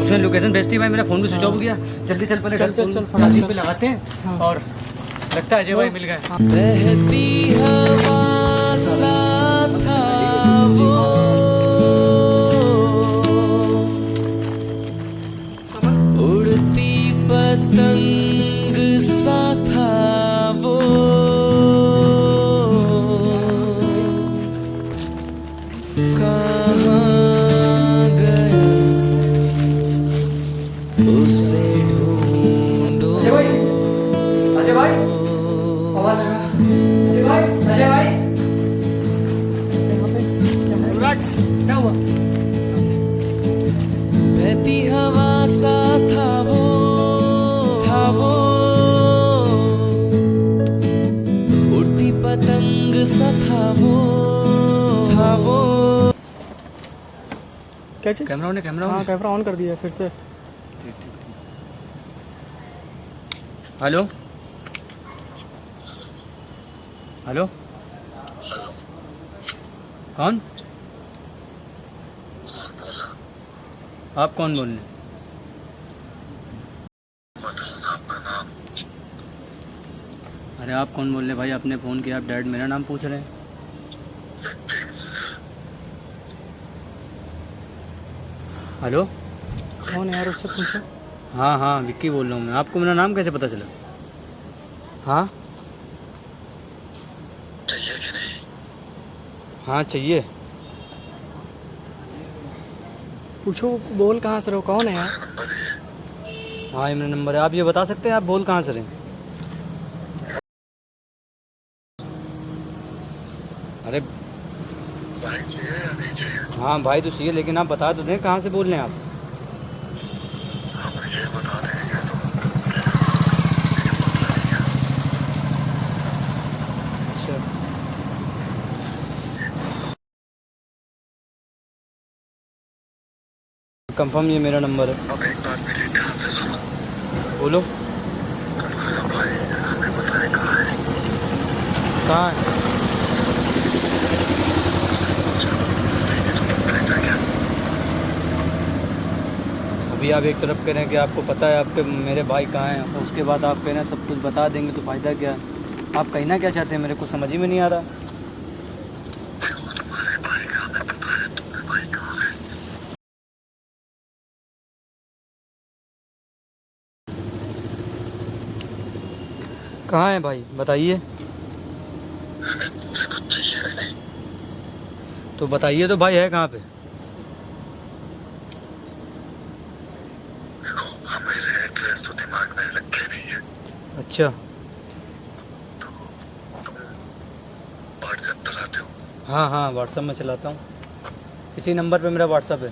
उसने लोकेशन भेजती भाई, मेरा फ़ोन भी स्विच ऑफ हो गया। जल्दी चल, पहले चल चल चल चार्जिंग फटाफट पे चल। लगाते हैं। हाँ। और लगता है अजय भाई मिल गए। बहती हवा सा था वो, उड़ती पतंग सा था वो, कहाँ गया उसे ढूंढो। अजय भाई, अजय भाई, आवाज लगा। अजय भाई, अजय भाई, क्या हुआ? बहती हवा सा था वो, उड़ती पतंग सा था वो। क्या चीज? कैमरा ऑन है, कैमरा ऑन हाँ है। कैमरा ऑन कर दिया फिर से। ठीक ठीक ठीक। हेलो हेलो, कौन? आप कौन बोल रहे हैं? अरे आप कौन बोल रहे हैं भाई? आपने फ़ोन किया, आप डैड मेरा नाम पूछ रहे हैं। हेलो, कौन है यार, उससे पूछो। हाँ हाँ विक्की बोल रहा हूँ मैं। आपको मेरा नाम कैसे पता चला? हाँ हाँ चाहिए। पूछो, बोल कहाँ से रहो, कौन है यार? हाँ ये मेरा नंबर है। आप ये बता सकते हैं आप बोल कहाँ से रहे हैं? अरे भाई चाहिए या नहीं चाहिए? हाँ भाई तो चाहिए, लेकिन आप बता तो दें कहाँ से बोल रहे हैं आप? आप मुझे बता देंगे तो अच्छा, कंफर्म ये मेरा नंबर है। अब एक बात मेरी ध्यान से सुनो। बोलो। तुम्हारा भाई हमें बताए कहाँ है? कहाँ है? उससे पूछा नहीं तो बताएगा क्या? अभी आप एक तरफ कह रहे हैं कि आपको पता है आपके मेरे भाई कहाँ हैं, और उसके बाद आप कह रहे हैं सब कुछ बता देंगे तो फ़ायदा क्या? आप कहना क्या चाहते हैं? मेरे को समझ ही में नहीं आ रहा। देखो तुम्हारे भाई का हमें पता है, तुम्हारे भाई कहाँ है? कहाँ है भाई बताइए। हमें तुमसे कुछ चाहिए भी नहीं। तो बताइए तो भाई है कहाँ पे? देखो हम ऐसे एड्रेस तो दिमाग में रखे नहीं है। अच्छा, तो तुम व्हाट्सएप चलाते हो? हाँ हाँ व्हाट्सअप में चलाता हूँ। इसी नंबर पे मेरा व्हाट्सअप है।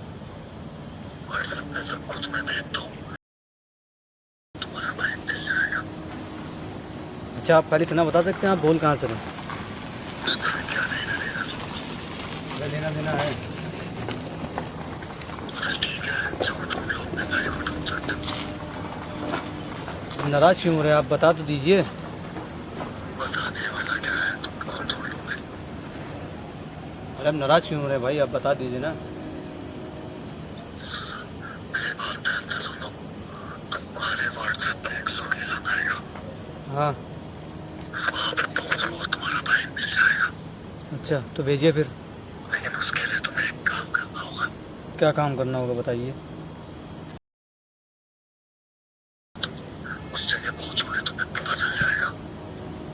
व्हाट्सएप में सब कुछ मैं भेज दूँ, तुम्हारा भाई मिल जाएगा। अच्छा, आप खाली इतना बता सकते हैं आप बोल कहाँ से रहे हैं? उसका क्या लेना देना? क्या लेना देना है? फिर ठीक है, जो तुम लोग अपने भाई को ढूंढ सकते हो। नाराज़ क्यों हो रहे हैं? आप बता तो दीजिए। बताने वाला क्या है, तुम और ढूंढ लोगे। अरे आप नाराज़ क्यों हो रहे हैं भाई? आप बता दीजिए ना। मेरी बात ध्यान से सुनो। तुम्हारे व्हाट्सएप पे एक लोकेशन आएगा, हाँ वहाँ पे पहुँचो और तुम्हारा भाई मिल जाएगा। अच्छा, तो भेजिए फिर। लेकिन उसके लिए तुम्हें एक काम करना होगा। क्या काम करना होगा बताइए। उस जगह पहुँचोगे तुम्हें पता चल जाएगा।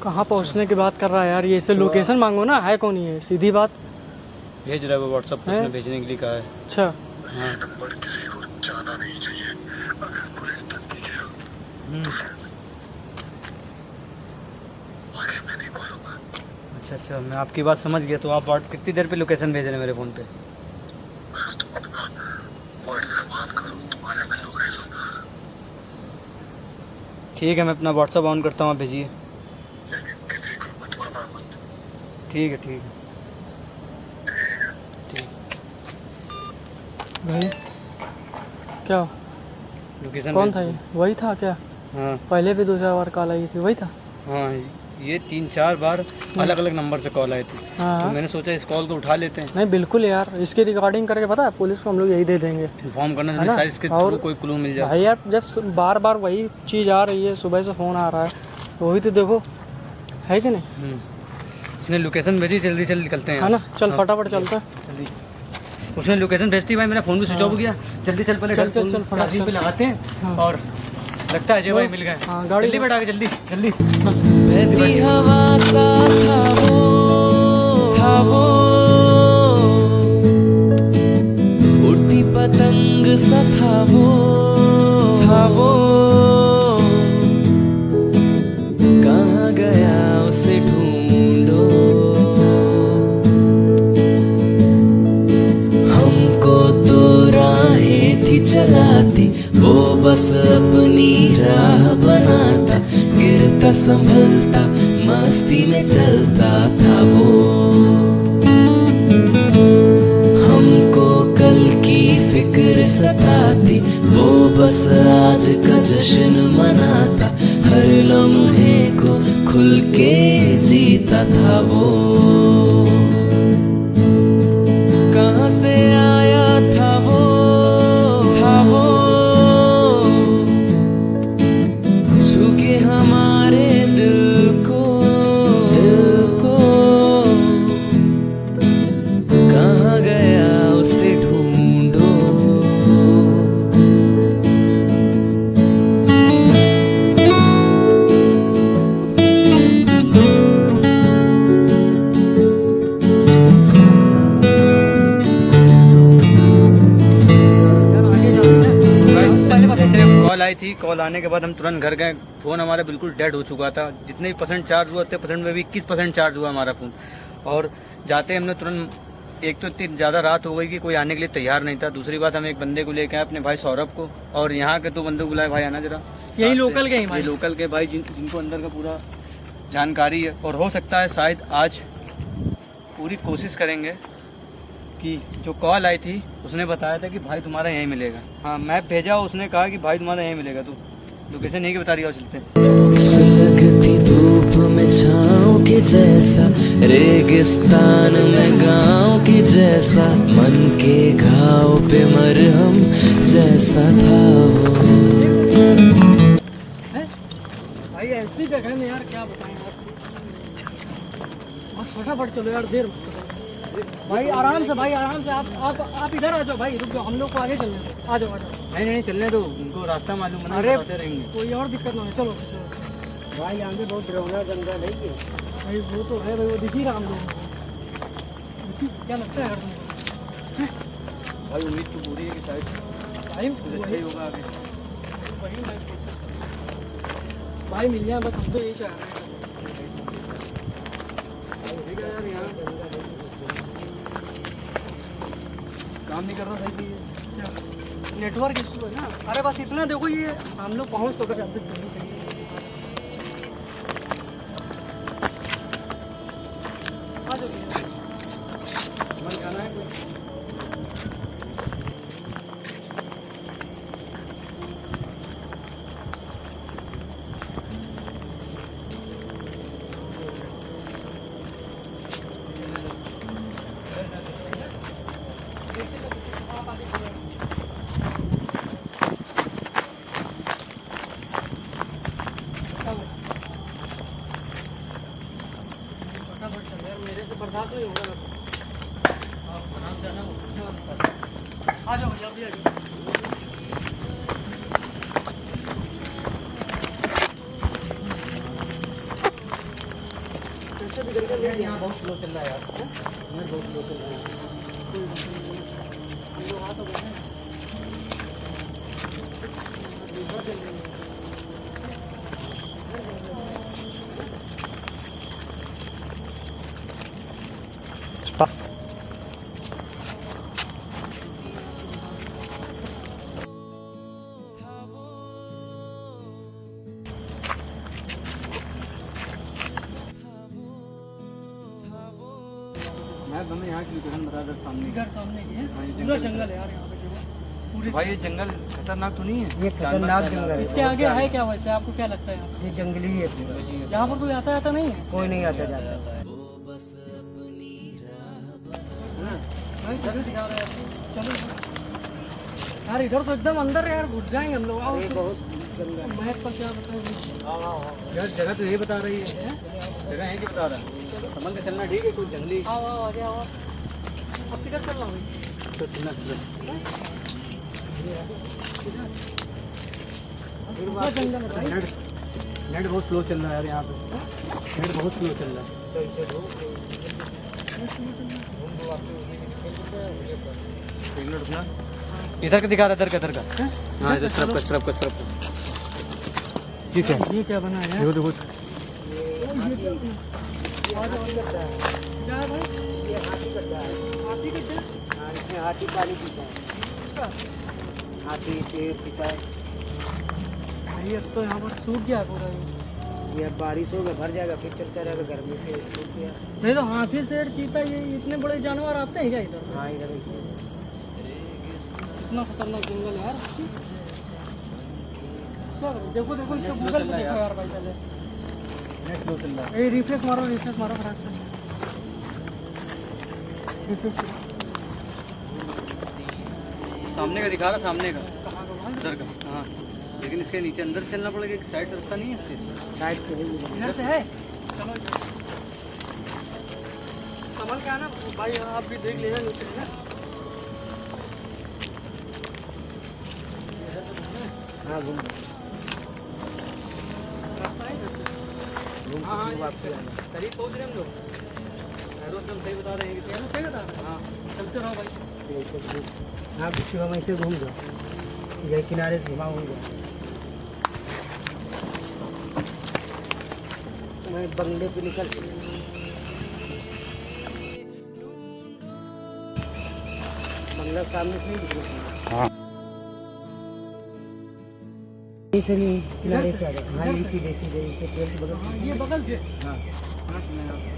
कहाँ पहुँचने की बात कर रहा है यार? ये इसे लोकेशन मांगो ना, है कौन ये, सीधी बात भेज रहा है वो व्हाट्सअप पे, हैं? उसने भेजने के लिए कहा है। अच्छा। ये नंबर किसी को जाना नहीं चाहिए। अगर पुलिस तक भी गया हम्म, आगे मैं नहीं बोलूँगा। अच्छा अच्छा, मैं आपकी बात समझ गया। तो आप कितनी देर पे लोकेशन भेज रहे हैं मेरे फ़ोन पे? बस तुम अपना व्हाट्सएप ऑन करो, तुम्हारे में लोकेशन आ रहा। ठीक है, मैं अपना व्हाट्सअप ऑन करता हूँ, आप भेजिए। लेकिन किसी को बताना मत। ठीक है ठीक है ठीक। भाई क्या लोकेशन कौन भेज था ये? दीजिए। वही था क्या? हाँ पहले भी 2-4 बार कॉल आई थी, वही था? हाँ ये 3-4 बार अलग अलग नंबर से कॉल आई थी, हाँ। तो मैंने सोचा इस कॉल को उठा लेते हैं, नहीं बिल्कुल यार, इसकी रिकॉर्डिंग करके पता है पुलिस को हम लोग यही दे देंगे इन्फॉर्म करना है ना? शायद इसके और थ्रू कोई क्लू मिल जाए। भाई यार जब बार बार वही चीज़ आ रही है, सुबह से फ़ोन आ रहा है, तो वही तो देखो है कि नहीं, उसने लोकेशन भेजी, जल्दी से निकलते हैं है यहाँ ना। चल हाँ। फटाफट चलते हैं। जल्दी। उसने लोकेशन भेजती भाई, मेरा फ़ोन भी स्विच ऑफ हो गया। जल्दी चल, पहले चल, चल, फोन चल, फटाफट चार्जिंग पे चल। लगाते हैं हाँ। और लगता है अजय भाई मिल गए। हाँ, गाड़ी जल्दी बैठा के, जल्दी जल्दी। बहती हवा सा था वो उड़ती पतंग सा था वो कहाँ गया उसे ढूंढो, हमको तो राहें थी चलाती, वो बस अपनी राह बनाता, गिरता संभलता मस्ती में चलता था वो, हमको कल की फिक्र सताती, वो बस आज का जश्न मनाता, हर लम्हे को खुल के जीता था वो, कहाँ से आया था वो छूके हमारे दिल को कहाँ गया उसे ढूंढो, कॉल आई थी, कॉल आने के बाद हम तुरंत घर गए। फ़ोन हमारा बिल्कुल डेड हो चुका था, जितने भी परसेंट चार्ज हुआ उतने परसेंट में भी 21% चार्ज हुआ हमारा फ़ोन। और जाते हमने तुरंत, एक तो इतनी ज़्यादा रात हो गई कि कोई आने के लिए तैयार नहीं था, दूसरी बात हम एक बंदे को लेके आए अपने भाई सौरभ को, और यहाँ के 2 बंदे को बुलाए, भाई आना जरा, यही लोकल के ही भाई, ये लोकल के भाई जिनको अंदर का पूरा जानकारी है। और हो सकता है शायद आज पूरी कोशिश करेंगे कि जो कॉल आई थी उसने बताया था कि भाई तुम्हारा यहीं मिलेगा। हाँ, मैप भेजा, उसने कहा कि भाई तुम्हारा यहीं मिलेगा, तू लोकेशन नहीं की बता रही हो, चलते हैं। सुलगती धूप में छाँव के जैसा, रेगिस्तान में गाँव के जैसा, मन के घाव पे मरहम जैसा था वो, भाई ऐसी जगह में यार क्या बताएं आपको, बस फटाफट चलो यार, देर मत करो भाई, आराम से भाई, आराम से। आप इधर आ जाओ भाई, रुक जाओ, हम लोग को आगे चलने दो, आ जाओ आ जाओ। नहीं चलने दो, उनको रास्ता मालूम है, अरे बताते रहेंगे। कोई और दिक्कत ना हो, चलो भाई यहाँ पे बहुत डरावना जंगल है ये। भाई, वो तो है भाई, वो दिख ही रहा हम लोगों को, क्या लगता है यार तुमको? भाई उम्मीद तो पूरी है कि शायद भाई कुछ अच्छा ही होगा आगे। भाई मिल जाए बस, हम तो यही चाह रहे हैं यार, यहाँ काम नहीं कर रहा सही से, क्या नेटवर्क इशू है ना। अरे बस इतना देखो, ये हम लोग पहुँच तो कर आ जाओ भैया। मन जाना है कुछ? फटाफट चल यार, मेरे से बर्दाश्त नहीं होगा। आराम से आना। आ जाओ जल्दी आ जाओ। यहाँ बहुत स्लो चल रहा है यार, यहाँ बहुत स्लो चल रहा है। मैं हमें यहाँ की लोकेशन बता दर सामने। इधर सामने की है, हाँ, ये पूरा जंगल जंगल है यार यहाँ पे जो है। भाई ये जंगल खतरनाक तो नहीं है? ये खतरनाक जंगल है। इसके आगे है क्या वैसे, आपको क्या लगता है? ये जंगली है पूरा। यहाँ पर कोई आता जाता नहीं है? कोई नहीं आता जाता। भाई जगह दिखा रहा है, चलो यार इधर तो एकदम अंदर यार, घुस जाएंगे हम लोग। आओ बहुत महक पर क्या बताएंगे यार, जगह तो यही बता रही है, जगह है कि बता रहा है, समझ के चलना ठीक है, कोई जंगली। आओ आओ आगे आओ। अब किधर चल रहा भाई? तो चलना जंगल है भाई। नेट बहुत स्लो चल रहा है यार यहाँ पे, नेट बहुत स्लो चल रहा है। एक मिनट रुकना, इधर का दिखा रहा है, इधर का हाँ, इधर तरफ का ठीक है। ये क्या बना है? देखो देखो, क्या है भाई? ये हाथी गड्ढा है। हाथी गड्ढा? हाँ, इसमें हाथी पानी पीता है। हाथी पेड़ पीता है। ये तो यहाँ पर सूख गया पूरा। ये बारिश होगा भर जाएगा, फिर चलता रहेगा, गर्मी से सूख गया। नहीं तो हाथी शेर चीता ये इतने बड़े जानवर आते हैं क्या इधर? हाँ इधर इतना खतरनाक जंगल है यार। क्या करें? देखो देखो इसका गूगल पे देखो यार भाई पहले। नेट स्लो चल रहा है। ए रिफ्रेश मारो फटाक से। रिफ्रेश सामने का दिखा रहा, सामने का, कहाँ का भाई? उधर का, हाँ। लेकिन इसके नीचे अंदर चलना पड़ेगा, एक साइड से रास्ता नहीं है इसके। साइड से है, इधर से है। चलो संभल के आना भाई, आप भी देख लेना नीचे है ना। हाँ घूम करीब पहुँच रहे हम लोग, एकदम सही बता रहे हैं। सही बता रहे हैं? हाँ, चलते रहो भाई। हाँ शिवा में से घूम जाओ, यही किनारे से घुमाऊंगा। मैं बंगले पे निकल बंगला सामने से ही दिख रहा है। हाँ। इसे नहीं किनारे से आ जाओ। हाँ ये सीधे सीधे इसे पेड़ के बगल हाँ, ये बगल से। हाँ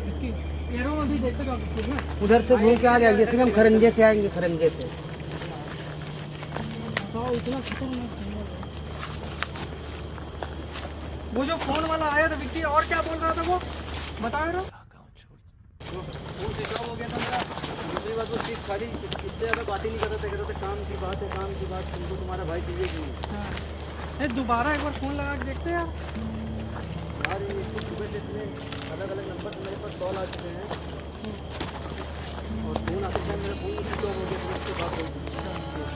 इसकी पेड़ों में भी देखते जाओ बिल्कुल ना। उधर से घूम के आ जाएंगे, जैसे हम खरंजे से आएंगे, खरंजे से। बताओ इतना खतरनाक जंगल है। वो जो फोन वाला आया था विक्की, और क्या बोल रहा था वो बताओ रहा। फोन स्विच ऑफ हो गया था मेरा। दूसरी बात वो चीज़ खाली इससे ज़्यादा बात ही नहीं कर रहा था, कह रहा था काम की बात है, काम की बात, तुमको तुम्हारा भाई चाहिए कि नहीं। हाँ। दोबारा एक बार फोन लगा के देखते हैं यार। यार ये सुबह से इतने अलग अलग नंबर से मेरे पास कॉल आ चुके हैं, और फ़ोन आते टाइम मेरा फ़ोन स्विच ऑफ हो गया, तो उसके बाद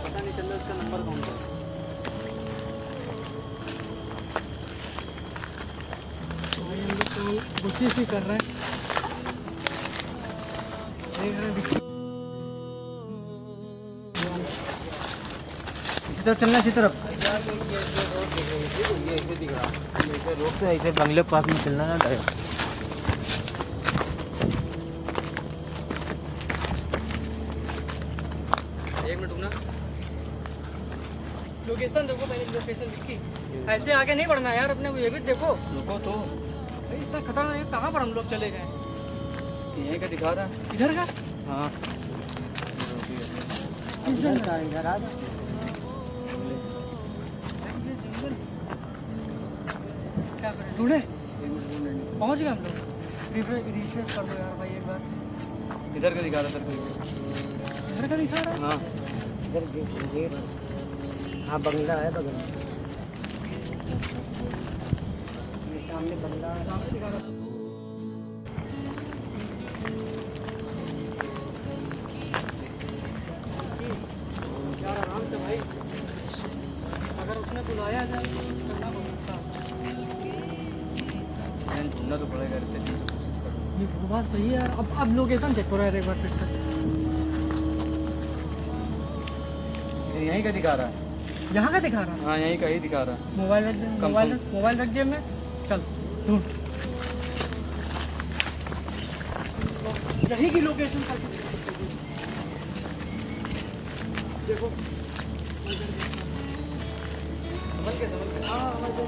पता नहीं चल रहा इसका नंबर कौन सा। भाई हम लोग तो कोशिश ही कर रहे हैं, देख रहे हैं विक्की। इसी तरफ चलना, इसी तरफ। ये ऐसे दिख रहा है, ऐसे रोक से ऐसे बंगले पास में चलना ना डायरेक्ट। एक मिनट रुकना, लोकेशन देखो पहले, लोकेशन विक्की। ऐसे आगे नहीं बढ़ना यार अपने को, ये भी देखो। रुको तो, भाई इतना खतरनाक है, कहाँ पर हम लोग चले गए? यहीं का दिखा रहा है। इधर का? हाँ, इधर का इधर आ जाओ। क्या करें, ढूंढे? पहुंच गए हम लोग। रिफ्रेश कर दो यार भाई एक बार। इधर का दिखा रहा था। इधर का दिखा रहा है? हाँ, इधर गेट, हाँ बंगला है बगल में, सामने बंगला है। सामने दिखा रहा है। यार आराम से भाई, अगर उसने बुलाया जाए तो करना पड़ता। ढूंढना तो पड़ेगा, इतनी कोशिश करो। ये बात सही है यार। अब लोकेशन चेक करो यार एक बार फिर से। यहीं का दिखा रहा है। यहाँ का दिखा रहा है? हाँ, यहीं का ही दिखा रहा है। मोबाइल रख मोबाइल रख जेब में। चल ढूंढ, यही की लोकेशन का देखो। समझ के हाँ समझ गए।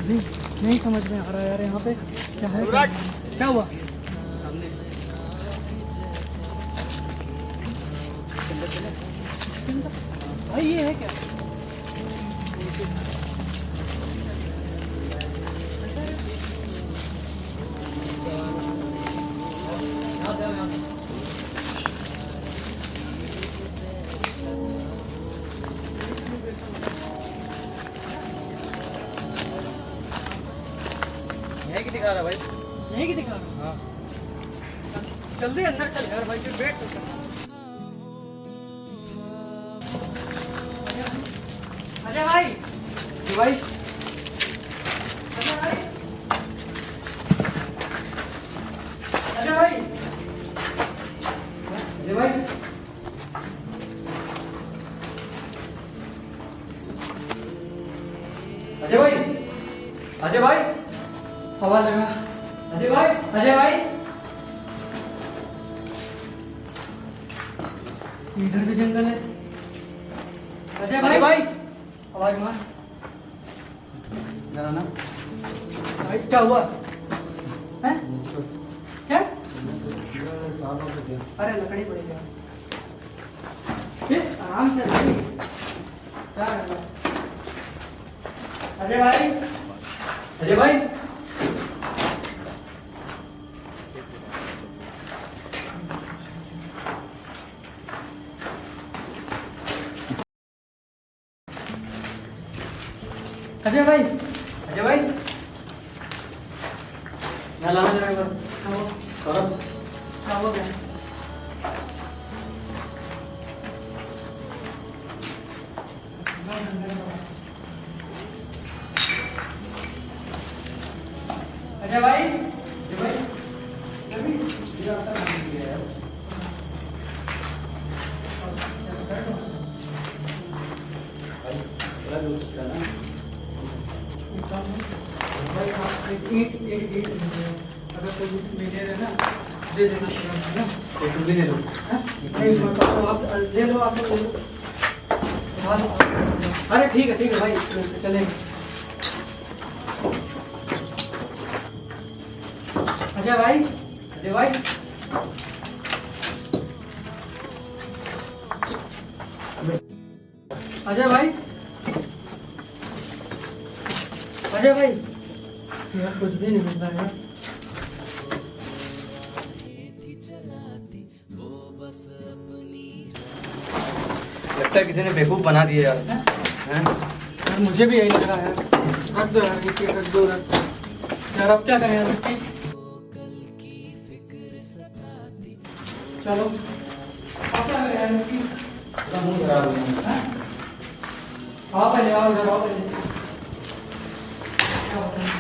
नहीं समझ में आ रहा यार, यहाँ पे क्या है, क्या हुआ? भाई ये है क्या? यही की दिखा रहा भाई। यही की दिखा रहा? हाँ जल्दी अंदर चल यार भाई, फिर वेट तो करना। अजय भाई, जी भाई। अजय भाई, अजय भाई, जी भाई। अजय भाई, अजय भाई, आवाज लगा। अजय भाई, अजय भाई, इधर भी जंगल है। अजय भाई, भाई। आवाज मार। जरा ना। भाई क्या हुआ है? क्या? अरे लकड़ी पड़ी है, फिर आराम से लकड़ी। क्या कर रहा है? अजय भाई, अजय भाई। अजय भाई, अजय भाई। यहाँ लाना जरा एक बार। सौरभ। क्या हो गया? अजय भाई, अजय भाई। एक अगर कोई मिले ना दे देना ना। एक भी ले लो। नहीं आप ले लो, आप ले लो। अरे ठीक है भाई, चलेंगे। अजय भाई, अजय भाई। अजय भाई, अजय भाई, यार कुछ भी नहीं मिल रहा यार। लगता है किसी ने बेवकूफ बना दिया यार। हैं? यार मुझे भी यही लग रहा है यार। रख दो यार, रख दो यार, अब क्या करें यार? चलो अब क्या करें यार? पूरा मुंह खराब हो गया। आओ पहले, आओ इधर आओ पहले। क्या होता है?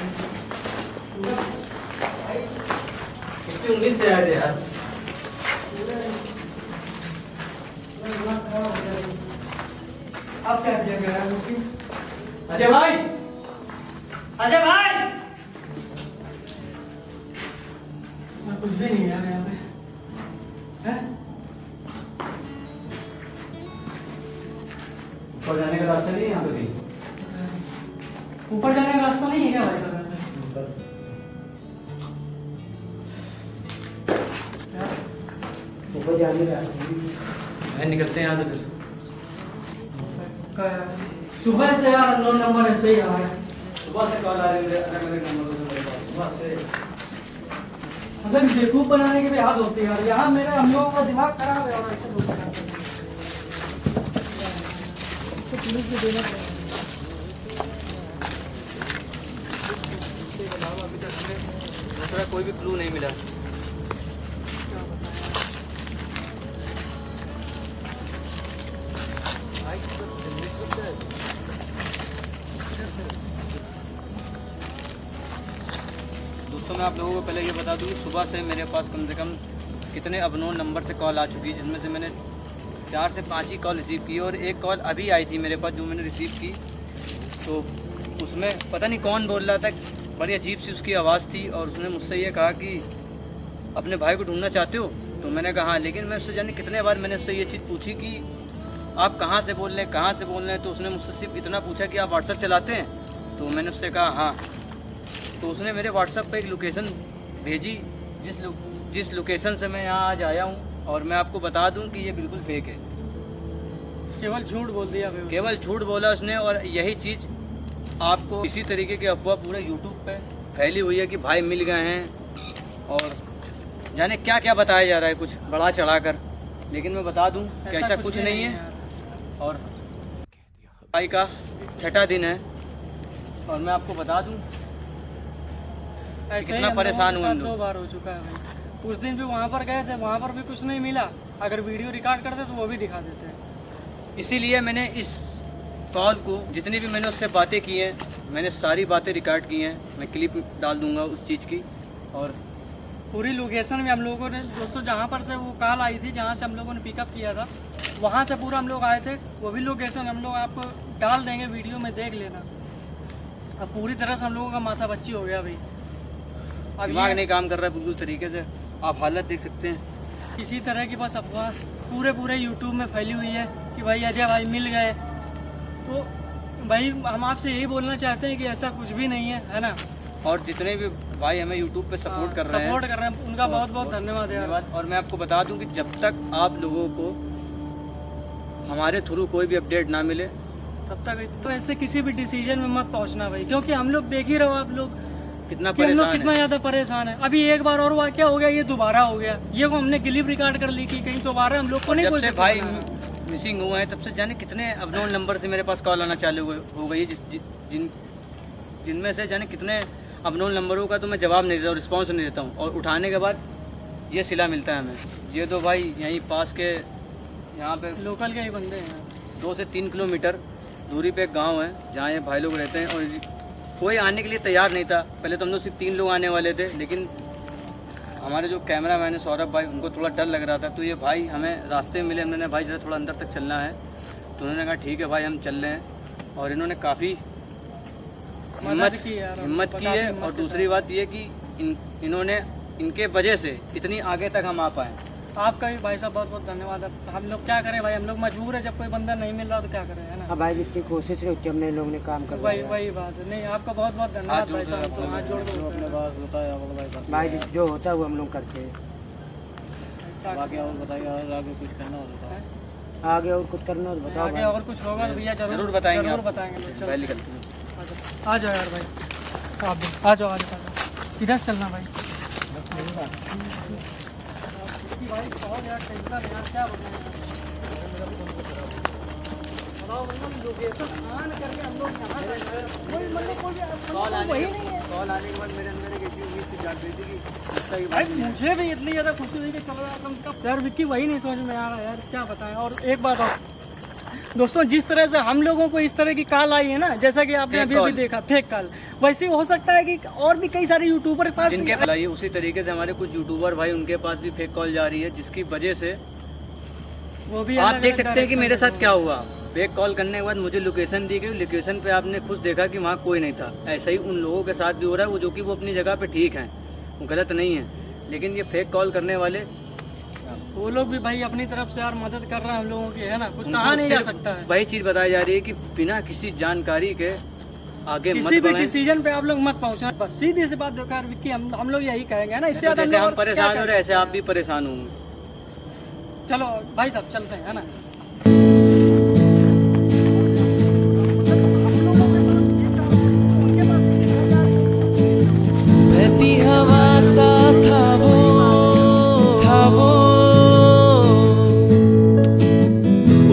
कितनी उम्मीद से आए थे यार। अब क्या किया गया यार? अजय भाई। अजय भाई, कुछ भी नहीं यार यहाँ पे है। ऊपर जाने का रास्ता नहीं है यहाँ पे कहीं? ऊपर जाने का रास्ता नहीं है क्या भाई साहब? ऊपर जाने का हैं, निकलते हैं यहाँ से फिर। सुबह से यार 9 नंबर ऐसे ही आ रहा है। सुबह से कॉल आ रही है अलग अलग नंबर से मेरे पास। सुबह से मतलब बेवकूफ बनाने की भी याद होती है यार। यहाँ मेरे हम लोगों का दिमाग खराब है और ऐसे लोग खराब है। तो पुलिस को देना पड़ेगा। इसके अलावा अभी तक हमें दूसरा कोई भी क्लू नहीं मिला। दोस्तों मैं आप लोगों को पहले ये बता दूं कि सुबह से मेरे पास कम से कम कितने अननोन नंबर से कॉल आ चुकी है, जिनमें से मैंने 4 से 5 ही कॉल रिसीव की और एक कॉल अभी आई थी मेरे पास जो मैंने रिसीव की। तो उसमें पता नहीं कौन बोल रहा था, बड़ी अजीब सी उसकी आवाज़ थी और उसने मुझसे ये कहा कि अपने भाई को ढूंढना चाहते हो? तो मैंने कहा हाँ, लेकिन मैं उससे जाने कितने बार मैंने उससे ये चीज़ पूछी कि आप कहाँ से बोल रहे हैं, कहाँ से बोल रहे हैं। तो उसने मुझसे सिर्फ इतना पूछा कि आप व्हाट्सएप चलाते हैं? तो तो मैंने उससे कहा हाँ। तो उसने मेरे व्हाट्सएप पे एक लोकेशन भेजी, जिस लोकेशन से मैं यहाँ आज आया हूँ। और मैं आपको बता दूँ कि ये बिल्कुल फेक है, केवल झूठ बोल दिया भाई। केवल झूठ बोला उसने। और यही चीज़ आपको इसी तरीके की अफवाह पूरे यूट्यूब पे फैली हुई है कि भाई मिल गए हैं और जाने क्या क्या बताया जा रहा है, कुछ बढ़ा चढ़ा कर। लेकिन मैं बता दूं कि ऐसा कुछ नहीं है। और भाई का छठा दिन है और मैं आपको बता दूं ऐसे कितना परेशान हुए हम लोग। 2 बार हो चुका है भाई। उस दिन भी वहाँ पर गए थे, वहाँ पर भी कुछ नहीं मिला। अगर वीडियो रिकॉर्ड करते तो वो भी दिखा देते हैं। इसीलिए मैंने इस कॉल को, जितनी भी मैंने उससे बातें की हैं, मैंने सारी बातें रिकॉर्ड की हैं। मैं क्लिप डाल दूंगा उस चीज़ की। और पूरी लोकेशन में हम लोगों ने दोस्तों, जहाँ पर से वो कॉल आई थी, जहाँ से हम लोगों ने पिकअप किया था, वहाँ से पूरा हम लोग आए थे। वो भी लोकेशन हम लोग आपको डाल देंगे, वीडियो में देख लेना। अब पूरी तरह से हम लोगों का माथा बच्ची हो गया भाई। अब दिमाग नहीं काम कर रहा है बिल्कुल तरीके से। आप हालत देख सकते हैं। इसी तरह की बस अफवाह पूरे यूट्यूब में फैली हुई है कि भाई अजय भाई मिल गए। तो भाई हम आपसे यही बोलना चाहते हैं कि ऐसा कुछ भी नहीं है ना। और जितने भी भाई हमें यूट्यूब पे सपोर्ट कर रहे हैं, उनका बहुत बहुत धन्यवाद यार। और मैं आपको बता दूं कि जब तक आप लोगों को हमारे थ्रू कोई भी अपडेट ना मिले, तब तक तो ऐसे किसी भी डिसीजन में मत पहुंचना भाई, क्योंकि हम लोग देख ही रहो आप लोग कितना कि हम लोग परेशान कितना है। ज़्यादा परेशान है। अभी एक बार और वाकया हो गया, ये दोबारा हो गया। ये को हमने क्लिप रिकॉर्ड कर ली कि कहीं दोबारा हम लोग को नहीं जब कोई से दिक्कत भाई ना हो। मिसिंग हुए हैं तब से जाने कितने अननोन नंबर से मेरे पास कॉल आना चालू हो गई है, जिनमें से जाने कितने अननोन नंबरों का तो मैं जवाब नहीं देता हूँ, रिस्पॉन्स नहीं देता हूँ। और उठाने के बाद ये सिला मिलता है हमें। ये तो भाई यहीं पास के, यहाँ पे लोकल के ही बंदे हैं। 2 से 3 किलोमीटर दूरी पे एक गांव है जहाँ ये भाई लोग रहते हैं। और कोई आने के लिए तैयार नहीं था। पहले तो हम लोग सिर्फ 3 लोग आने वाले थे, लेकिन हमारे जो कैमरा मैन है सौरभ भाई, उनको थोड़ा डर लग रहा था। तो ये भाई हमें रास्ते में मिले, हमने भाई जरा थोड़ा अंदर तक चलना है। तो उन्होंने कहा ठीक है भाई हम चल रहे हैं। और इन्होंने काफ़ी हिम्मत की है। और दूसरी बात ये कि इन्होंने, इनके वजह से इतनी आगे तक हम आ पाए। आपका भी भाई साहब बहुत बहुत धन्यवाद। हम लोग क्या करें भाई, हम लोग मजबूर है। जब कोई बंदा नहीं मिल रहा तो क्या करें, है ना। अब भाई जितनी कोशिश रही हमने लोग ने काम कर वही बात है। नहीं, आपका बहुत बहुत धन्यवाद भाई साहब। तो हाथ जोड़ दो अपने पास बताया भाई जो होता है वो हम लोग करते हैं। आगे और बताइए, आगे कुछ करना हो तो आगे और कुछ करना हो तो बताओ आगे भाई। और कुछ होगा तो भैया जरूर बताएंगे, जरूर बताएंगे। चलो, पहले निकलते हैं। आ जाओ यार भाई, आप भी आ जाओ। किधर चलना भाई? भाई बहुत यार टेंशन है यार, क्या बताएं। बताओ लोकेशन ऑन करके हम लोग कहाँ गए? कोई मतलब कॉल आने वही नहीं है। कॉल आने के बाद मेरे अंदर एक ऐसी उम्मीद सी जाग गई थी कि लगता है भाई मुझे भी इतनी ज़्यादा खुशी हुई कि चलो यार कम से कम यार विक्की वही नहीं समझ में आ रहा यार, क्या बताएं। और एक बात और दोस्तों, जिस तरह से हम लोगों को इस तरह की कॉल आई है ना, जैसा कि आपने अभी देखा फेक कॉल, वैसे हो सकता है कि और भी कई सारे यूट्यूबर के पास जिनके बुलाइए उसी तरीके से हमारे कुछ यूट्यूबर भाई, उनके पास भी फेक कॉल जा रही है, जिसकी वजह से वो भी आप देख सकते हैं कि मेरे साथ क्या हुआ। फेक कॉल करने के बाद मुझे लोकेशन दी गई। लोकेशन पे आपने खुद देखा कि वहाँ कोई नहीं था। ऐसा ही उन लोगों के साथ भी हो रहा है, वो जो कि वो अपनी जगह पे ठीक हैं, वो गलत नहीं है। लेकिन ये फेक कॉल करने वाले, वो लोग भी भाई अपनी तरफ से यार मदद कर रहे हैं हम लोगों की, है ना। कुछ कहा नहीं जा सकता है। वही चीज़ बताई जा रही है कि बिना किसी जानकारी के आगे मत किसी भी बढ़ें। डिसीजन पे आप लोग मत पहुंचना। बस सीधी सी बात देखो यार विक्की, हम लोग यही कहेंगे, है ना। इससे तो ज्यादा जैसे हम और क्या परेशान कह हो रहे हैं, ऐसे सकते आप भी परेशान होंगे। हैं। चलो भाई साहब चलते हैं, है ना। बहती हवा सा था वो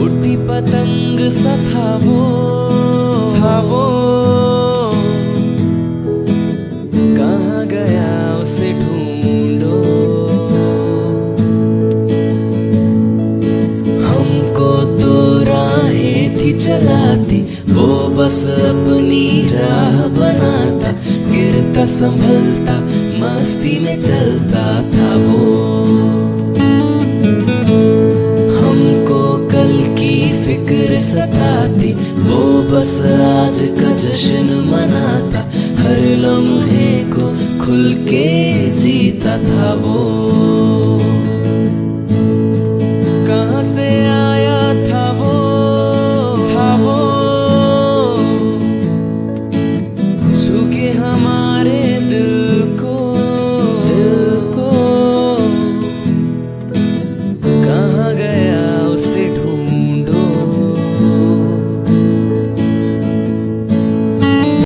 उड़ती पतंग सा था वो कहाँ गया उसे ढूंढो। हमको तो राहें थी चलाती, वो बस अपनी राह बनाता, गिरता संभलता मस्ती में चलता था वो। हमको कल की फिक्र सताती, वो बस आज का जश्न मनाता, हर लम्हे को खुल के जीता था वो।